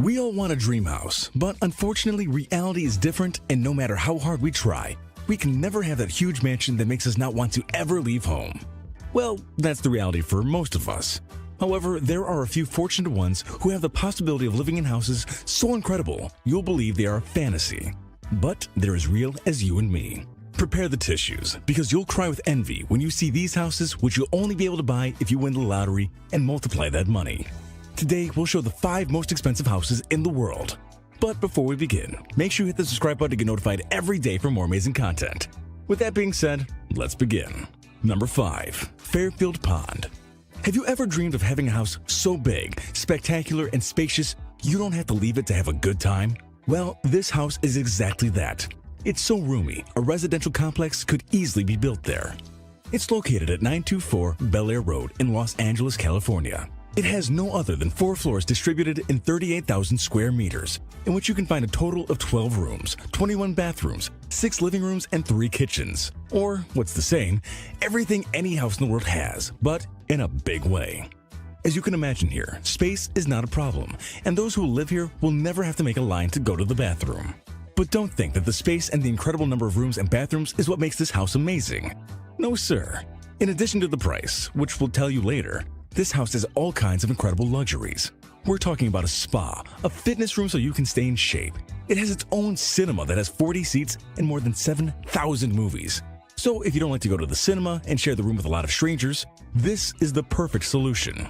We all want a dream house, but unfortunately reality is different, and no matter how hard we try, we can never have that huge mansion that makes us not want to ever leave home. Well, that's the reality for most of us. However, there are a few fortunate ones who have the possibility of living in houses so incredible you'll believe they are a fantasy. But they're as real as you and me. Prepare the tissues, because you'll cry with envy when you see these houses, which you'll only be able to buy if you win the lottery and multiply that money. Today, we'll show the 5 most expensive houses in the world. But before we begin, make sure you hit the subscribe button to get notified every day for more amazing content. With that being said, let's begin. Number 5. Fairfield Pond. Have you ever dreamed of having a house so big, spectacular, and spacious you don't have to leave it to have a good time? Well, this house is exactly that. It's so roomy, a residential complex could easily be built there. It's located at 924 Bel Air Road in Los Angeles, California. It has no other than 4 floors distributed in 38,000 square meters, in which you can find a total of 12 rooms, 21 bathrooms, 6 living rooms, and 3 kitchens. Or, what's the same, everything any house in the world has, but in a big way. As you can imagine here, space is not a problem, and those who live here will never have to make a line to go to the bathroom. But don't think that the space and the incredible number of rooms and bathrooms is what makes this house amazing. No, sir. In addition to the price, which we'll tell you later, this house has all kinds of incredible luxuries. We're talking about a spa, a fitness room so you can stay in shape. It has its own cinema that has 40 seats and more than 7,000 movies. So if you don't like to go to the cinema and share the room with a lot of strangers, this is the perfect solution.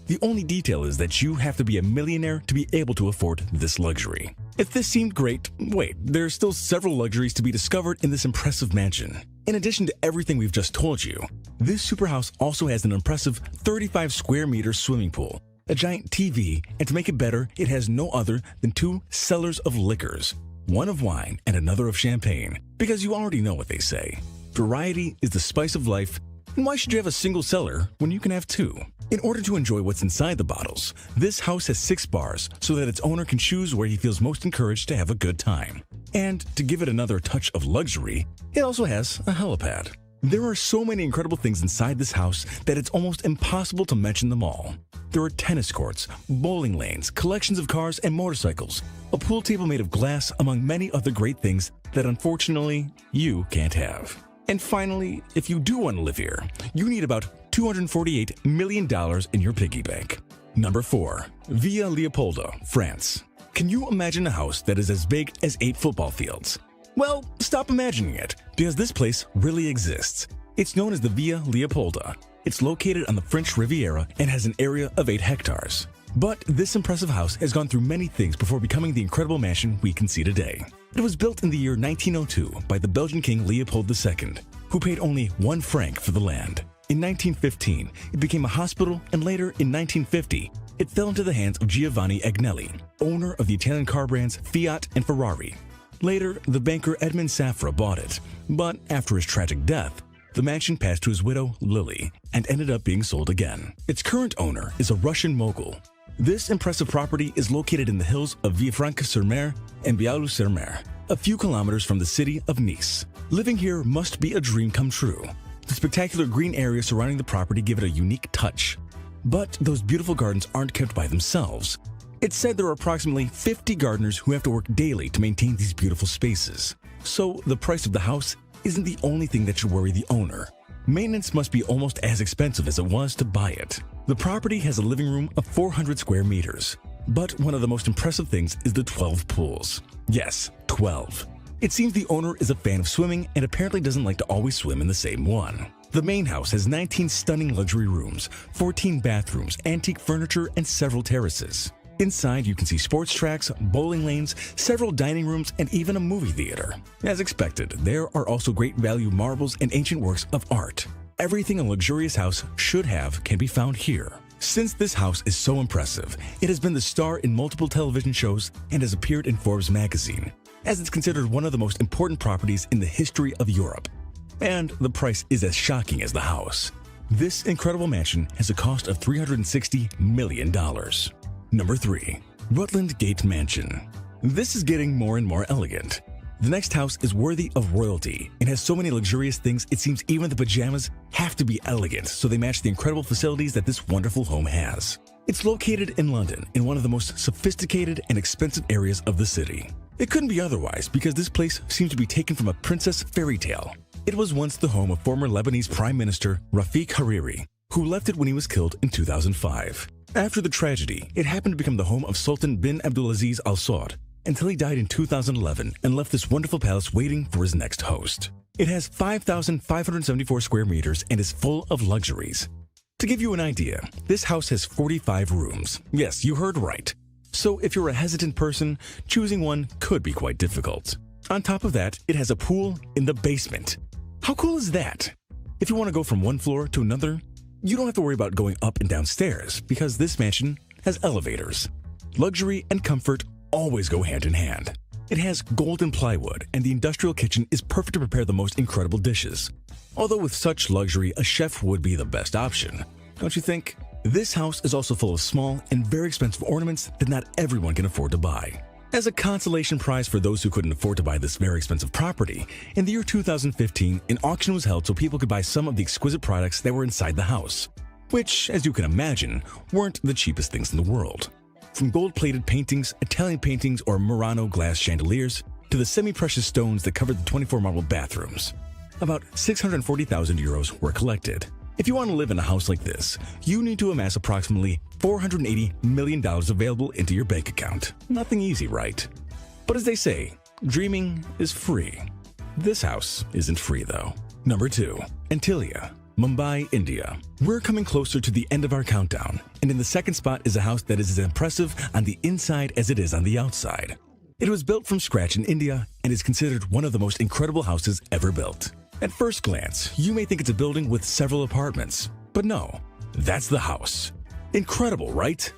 The only detail is that you have to be a millionaire to be able to afford this luxury. If this seemed great, wait, there are still several luxuries to be discovered in this impressive mansion. In addition to everything we've just told you, this superhouse also has an impressive 35 square meter swimming pool, a giant TV, and to make it better, it has no other than 2 cellars of liquors, one of wine and another of champagne, because you already know what they say. Variety is the spice of life, and why should you have a single cellar when you can have 2? In order to enjoy what's inside the bottles, this house has 6 bars so that its owner can choose where he feels most encouraged to have a good time. And to give it another touch of luxury, it also has a helipad. There are so many incredible things inside this house that it's almost impossible to mention them all. There are tennis courts, bowling lanes, collections of cars and motorcycles, a pool table made of glass, among many other great things that unfortunately you can't have. And finally, if you do want to live here, you need about $248 million in your piggy bank. Number 4. Villa Leopoldo, France. Can you imagine a house that is as big as 8 football fields? Well, stop imagining it, because this place really exists. It's known as the Villa Leopoldo. It's located on the French Riviera and has an area of 8 hectares. But this impressive house has gone through many things before becoming the incredible mansion we can see today. It was built in the year 1902 by the Belgian King Leopold II, who paid only 1 franc for the land. In 1915, it became a hospital, and later in 1950, it fell into the hands of Giovanni Agnelli, owner of the Italian car brands Fiat and Ferrari. Later, the banker Edmond Safra bought it, but after his tragic death, the mansion passed to his widow, Lily, and ended up being sold again. Its current owner is a Russian mogul. This impressive property is located in the hills of Villefranche-sur-Mer and Bialou-sur-Mer, a few kilometers from the city of Nice. Living here must be a dream come true. The spectacular green areas surrounding the property give it a unique touch. But those beautiful gardens aren't kept by themselves. It's said there are approximately 50 gardeners who have to work daily to maintain these beautiful spaces. So the price of the house isn't the only thing that should worry the owner. Maintenance must be almost as expensive as it was to buy it. The property has a living room of 400 square meters. But one of the most impressive things is the 12 pools. Yes, 12. It seems the owner is a fan of swimming and apparently doesn't like to always swim in the same one. The main house has 19 stunning luxury rooms, 14 bathrooms, antique furniture, and several terraces. Inside, you can see sports tracks, bowling lanes, several dining rooms, and even a movie theater. As expected, there are also great value marbles and ancient works of art. Everything a luxurious house should have can be found here. Since this house is so impressive, it has been the star in multiple television shows and has appeared in Forbes magazine, as it's considered one of the most important properties in the history of Europe. And the price is as shocking as the house. This incredible mansion has a cost of $360 million. Number 3. Rutland Gate Mansion. This is getting more and more elegant. The next house is worthy of royalty and has so many luxurious things it seems even the pajamas have to be elegant so they match the incredible facilities that this wonderful home has. It's located in London, in one of the most sophisticated and expensive areas of the city. It couldn't be otherwise because this place seems to be taken from a princess fairy tale. It was once the home of former Lebanese Prime Minister Rafik Hariri, who left it when he was killed in 2005. After the tragedy, it happened to become the home of Sultan bin Abdulaziz Al Saud until he died in 2011 and left this wonderful palace waiting for his next host. It has 5,574 square meters and is full of luxuries. To give you an idea, this house has 45 rooms. Yes, you heard right. So if you're a hesitant person, choosing one could be quite difficult. On top of that, it has a pool in the basement. How cool is that? If you want to go from one floor to another, you don't have to worry about going up and down stairs because this mansion has elevators. Luxury and comfort always go hand in hand. It has golden plywood, and the industrial kitchen is perfect to prepare the most incredible dishes. Although with such luxury, a chef would be the best option, don't you think? This house is also full of small and very expensive ornaments that not everyone can afford to buy. As a consolation prize for those who couldn't afford to buy this very expensive property, in the year 2015, an auction was held so people could buy some of the exquisite products that were inside the house, which, as you can imagine, weren't the cheapest things in the world. From gold-plated paintings, Italian paintings, or Murano glass chandeliers, to the semi-precious stones that covered the 24 marble bathrooms. About 640,000 euros were collected. If you want to live in a house like this, you need to amass approximately $480 million available into your bank account. Nothing easy, right? But as they say, dreaming is free. This house isn't free, though. Number 2. Antelia, Mumbai, India. We're coming closer to the end of our countdown, and in the second spot is a house that is as impressive on the inside as it is on the outside. It was built from scratch in India and is considered one of the most incredible houses ever built. At first glance, you may think it's a building with several apartments, but no, that's the house. Incredible, right?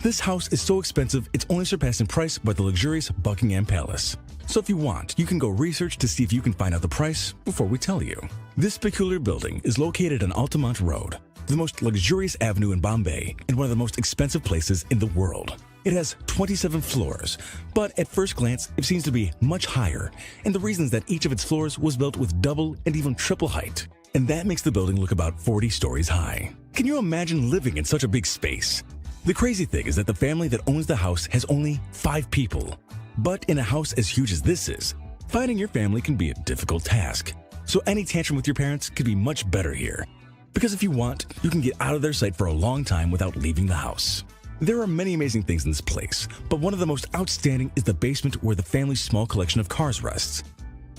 This house is so expensive it's only surpassed in price by the luxurious Buckingham Palace. So if you want, you can go research to see if you can find out the price before we tell you. This peculiar building is located on Altamont Road, the most luxurious avenue in Bombay and one of the most expensive places in the world. It has 27 floors, but at first glance, it seems to be much higher, and the reason is that each of its floors was built with double and even triple height, and that makes the building look about 40 stories high. Can you imagine living in such a big space? The crazy thing is that the family that owns the house has only 5 people. But in a house as huge as this is, finding your family can be a difficult task. So any tantrum with your parents could be much better here. Because if you want, you can get out of their sight for a long time without leaving the house. There are many amazing things in this place, but one of the most outstanding is the basement where the family's small collection of cars rests.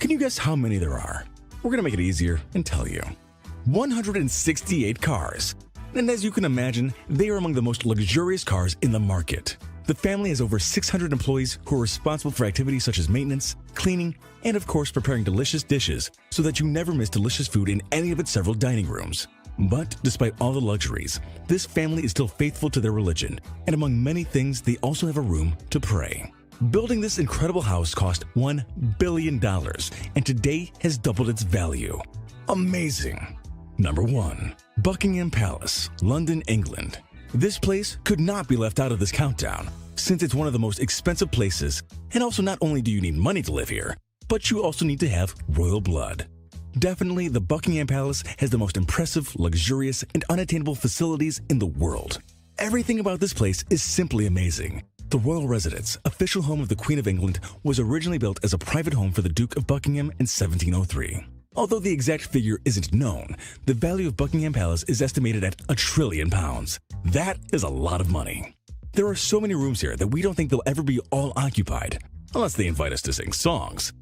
Can you guess how many there are? We're gonna make it easier and tell you. 168 cars. And as you can imagine, they are among the most luxurious cars in the market. The family has over 600 employees who are responsible for activities such as maintenance, cleaning, and of course preparing delicious dishes so that you never miss delicious food in any of its several dining rooms. But despite all the luxuries, this family is still faithful to their religion, and among many things, they also have a room to pray. Building this incredible house cost $1 billion, and today has doubled its value. Amazing! Number 1. Buckingham Palace, London, England. This place could not be left out of this countdown, since it's one of the most expensive places, and also not only do you need money to live here, but you also need to have royal blood. Definitely, the Buckingham Palace has the most impressive, luxurious, and unattainable facilities in the world. Everything about this place is simply amazing. The royal residence, official home of the Queen of England, was originally built as a private home for the Duke of Buckingham in 1703. Although the exact figure isn't known, the value of Buckingham Palace is estimated at £1 trillion. That is a lot of money. There are so many rooms here that we don't think they'll ever be all occupied, unless they invite us to sing songs.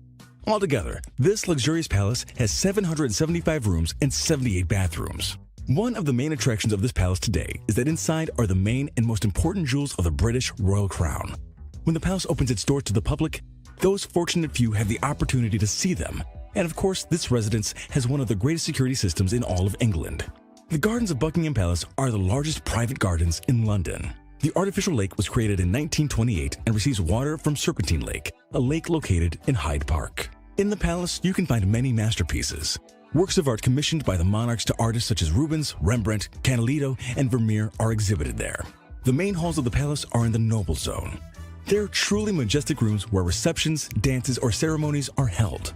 Altogether, this luxurious palace has 775 rooms and 78 bathrooms. One of the main attractions of this palace today is that inside are the main and most important jewels of the British royal crown. When the palace opens its doors to the public, those fortunate few have the opportunity to see them. And of course, this residence has one of the greatest security systems in all of England. The gardens of Buckingham Palace are the largest private gardens in London. The artificial lake was created in 1928 and receives water from Serpentine Lake, a lake located in Hyde Park. In the palace, you can find many masterpieces. Works of art commissioned by the monarchs to artists such as Rubens, Rembrandt, Canalito, and Vermeer are exhibited there. The main halls of the palace are in the noble zone. They're truly majestic rooms where receptions, dances, or ceremonies are held.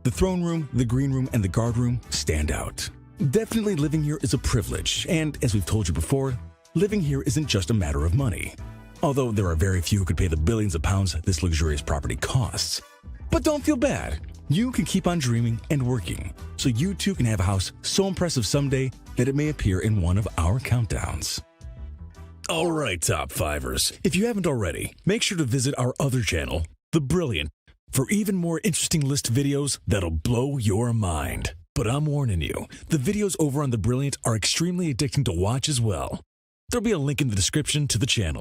The throne room, the green room, and the guard room stand out. Definitely living here is a privilege, and as we've told you before, living here isn't just a matter of money, although there are very few who could pay the billions of pounds this luxurious property costs. But don't feel bad. You can keep on dreaming and working, so you too can have a house so impressive someday that it may appear in one of our countdowns. Alright, Top Fivers, if you haven't already, make sure to visit our other channel, The Brilliant, for even more interesting list videos that'll blow your mind. But I'm warning you, the videos over on The Brilliant are extremely addicting to watch as well. There'll be a link in the description to the channel.